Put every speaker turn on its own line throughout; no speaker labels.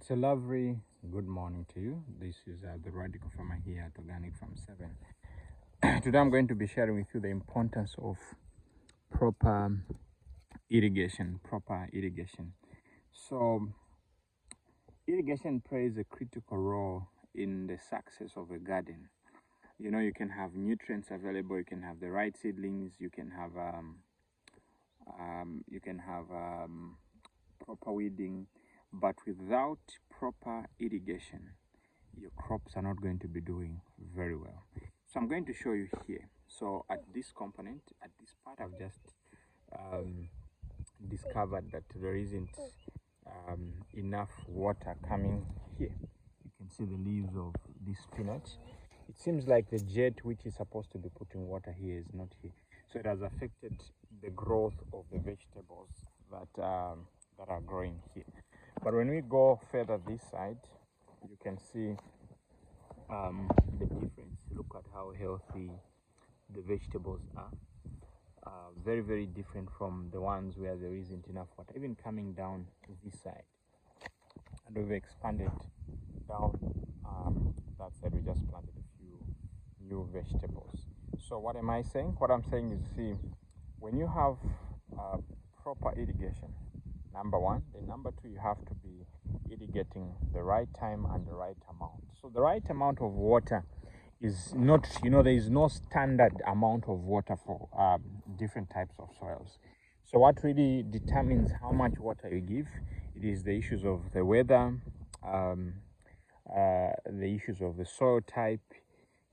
It's a lovely good morning to you. This is the Radical Farmer here at Organic Farm 7. Today I'm going to be sharing with you the importance of proper irrigation. So irrigation plays a critical role in the success of a garden. You know, you can have nutrients available, you can have the right seedlings, you can have proper weeding, but without proper irrigation, your crops are not going to be doing very well. So I'm going to show you here. So at this component, at this part, I've just discovered that there isn't enough water coming here. You can see the leaves of this spinach. It seems like the jet which is supposed to be putting water here is not here. So it has affected the growth of the vegetables that are growing here. But when we go further this side, you can see the difference. Look at how healthy the vegetables are. Very, very different from the ones where there isn't enough water. Even coming down this side, and we've expanded down that side. We just planted a few new vegetables. So what am I saying? What I'm saying is, see, when you have proper irrigation, number one, then number two, you have to be irrigating the right time and the right amount. So the right amount of water is not, there is no standard amount of water for different types of soils. So what really determines how much water you give, it is the issues of the weather, the issues of the soil type.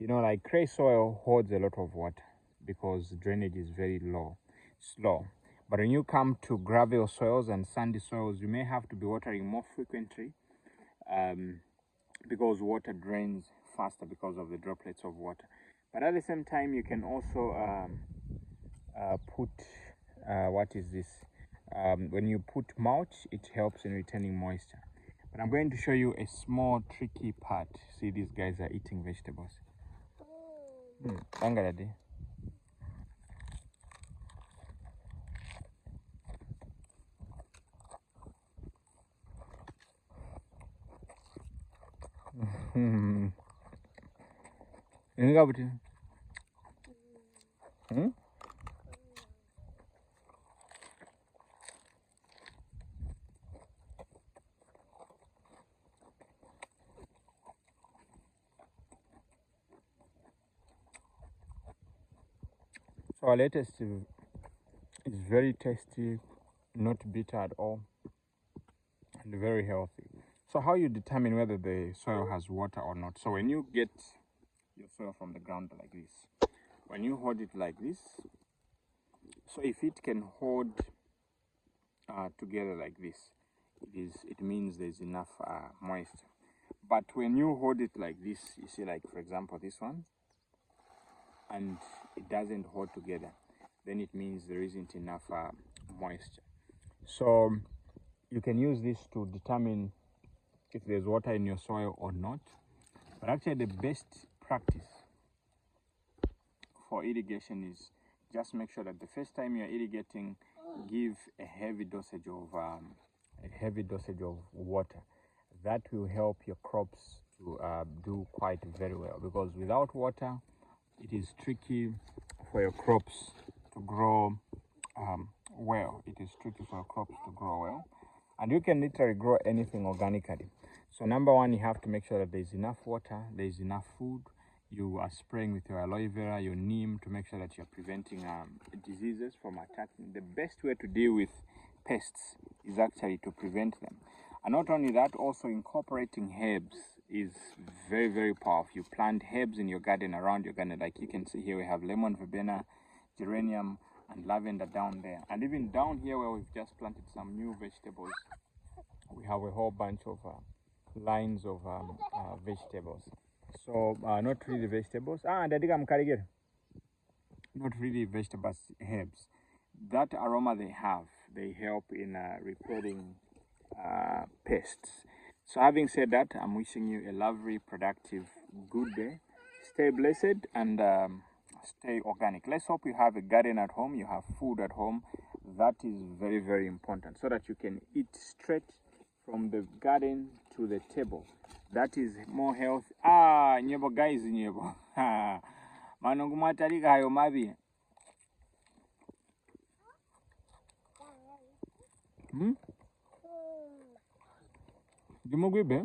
Like clay soil holds a lot of water because drainage is very slow. But when you come to gravel soils and sandy soils, you may have to be watering more frequently because water drains faster because of the droplets of water. But at the same time, you can also put when you put mulch, it helps in retaining moisture. But I'm going to show you a small tricky part. See, these guys are eating vegetables. Daddy. So our latest is very tasty, not bitter at all, and very healthy. So how you determine whether the soil has water or not? So when you get your soil from the ground like this, when you hold it like this, so if it can hold together like this, it means there's enough moisture. But when you hold it like this, you see, like for example this one, and it doesn't hold together, then it means there isn't enough moisture. So you can use this to determine if there's water in your soil or not. But actually the best practice for irrigation is just make sure that the first time you're irrigating, give a heavy dosage of water. That will help your crops to do quite very well, because without water it is tricky for your crops to grow well. And you can literally grow anything organically. So number one, you have to make sure that there's enough water, there's enough food. You are spraying with your aloe vera, your neem, to make sure that you're preventing diseases from attacking. The best way to deal with pests is actually to prevent them. And not only that, also incorporating herbs is very, very powerful. You plant herbs in your garden, around your garden. Like you can see here, we have lemon verbena, geranium, and lavender down there. And even down here where we've just planted some new vegetables, we have a whole bunch of lines of vegetables. So not really vegetables. Not really vegetables, herbs. That aroma they have, they help in repelling pests. So having said that, I'm wishing you a lovely, productive, good day. Stay blessed and stay organic. Let's hope you have a garden at home, you have food at home. That is very, very important, so that you can eat straight from the garden to the table. That is more health. Ah, nyebo guys, nyebo. Manongu matalika hayo mabi. Dimogwebe?